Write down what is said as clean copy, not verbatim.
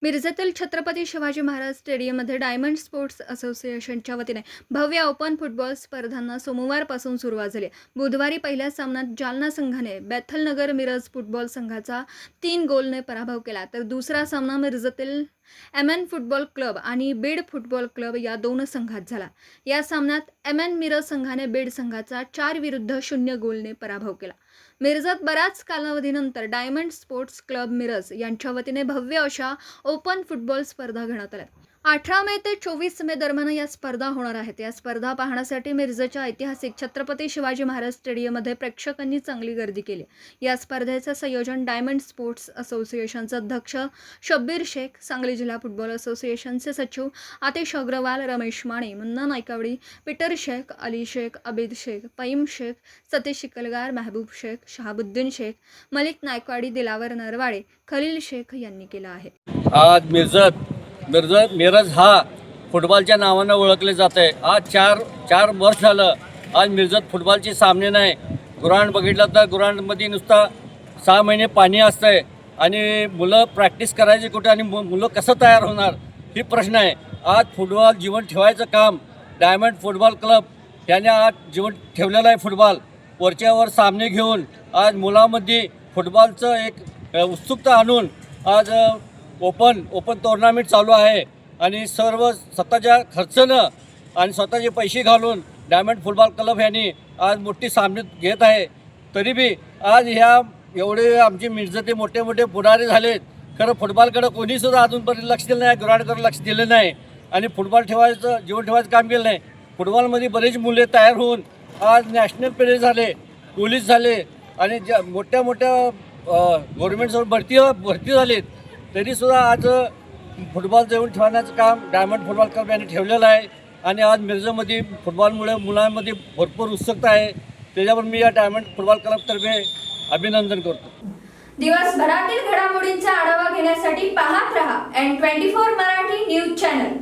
मिरजेतील छत्रपती शिवाजी महाराज स्टेडियममध्ये diamond sports असोसिएशनच्या वतीने भव्य ओपन फुटबॉल स्पर्धांना सोमवारपासून सुरुवात झाली. बुधवारी पहिल्या सामन्यात जालना संघाने बेथलनगर मिरज फुटबॉल संघाचा 3 गोलने पराभव केला, तर दुसरा सामना मिरजेतील एमएन फुटबॉल क्लब आणि बीड फुटबॉल क्लब या दोन संघात झाला. या सामन्यात एमएन मिरज संघाने बीड संघाचा 4-0 गोलने पराभव केला. मिरजात बऱ्याच कालावधीनंतर डायमंड स्पोर्ट्स क्लब मिरज यांच्या वतीने भव्य अशा ओपन फुटबॉल स्पर्धा घेण्यात आल्या. 18 मे ते 24 मे दरम्यान या स्पर्धा होणार आहेत. या स्पर्धा पाहण्यासाठी मिरजेच्या ऐतिहासिक छत्रपती शिवाजी महाराज स्टेडियममध्ये प्रेक्षकांनी चांगली गर्दी केली. या स्पर्धेचे संयोजन डायमंड स्पोर्ट्स असोसिएशनचे अध्यक्ष शब्बीर शेख, सांगली जिल्हा फुटबॉल असोसिएशनचे सचिव आतिश अग्रवाल, रमेश माने, मुन्ना नायकावडी, पीटर शेख, अली शेख, अबीद शेख, फहीम शेख, सतीश शिकलगार, महबूब शेख, शहाबुद्दीन शेख, मलिक नायकवाडी, दिलावर नरवाडे, खलील शेख यांनी केला आहे. आज मिरज हा फुटबॉलच्या नावानं ओळखले जाते. आज चार वर्ष झालं आज मिरजत फुटबॉलचे सामने नाही. ग्राउंड बघितलं तर ग्राउंडमध्ये नुसता 6 महिने पाणी असतंय आणि मुलं प्रॅक्टिस करायची कुठे आणि मुलं कसं तयार होणार ही प्रश्न आहे. आज फुटबॉल जीवन ठेवायचं काम डायमंड फुटबॉल क्लब याने आज जीवन ठेवलेलं आहे. फुटबॉल वरच्यावर सामने घेऊन आज मुलांमध्ये फुटबॉलचं एक उत्सुकता आणून आज ओपन टुर्नामेंट चालू आहे आणि सर्व स्वतःच्या खर्चानं आणि स्वतःचे पैसे घालून डायमंड फुटबॉल क्लब यांनी आज मोठी सामने घेत आहे. तरी बी आज ह्या एवढे आमचे मिरजेते मोठे पुढारी झालेत. खरं फुटबॉलकडं कोणीसुद्धा अजूनपर्यंत लक्ष दिलं नाही, ग्राउंडकडे लक्ष दिलं नाही आणि फुटबॉल जीवन ठेवायचं काम केलं नाही. फुटबॉलमध्ये बरेच मुले तयार होऊन आज नॅशनल प्लेयर झाले, पोलीस झाले आणि मोठ्या गव्हर्नमेंटसोबत भरती झालीत. तरीसुद्धा आज फुटबॉल जेवण ठेवण्याचं काम डायमंड फुटबॉल क्लब यांनी ठेवलेलं आहे आणि आज मिरजेमध्ये फुटबॉलमुळे मुलांमध्ये भरपूर उत्सुकता आहे. त्याच्यावर मी या डायमंड फुटबॉल क्लबतर्फे अभिनंदन करतो. दिवसभरातील घडामोडींचा आढावा घेण्यासाठी पाहत रहा N24 मराठी न्यूज चॅनल.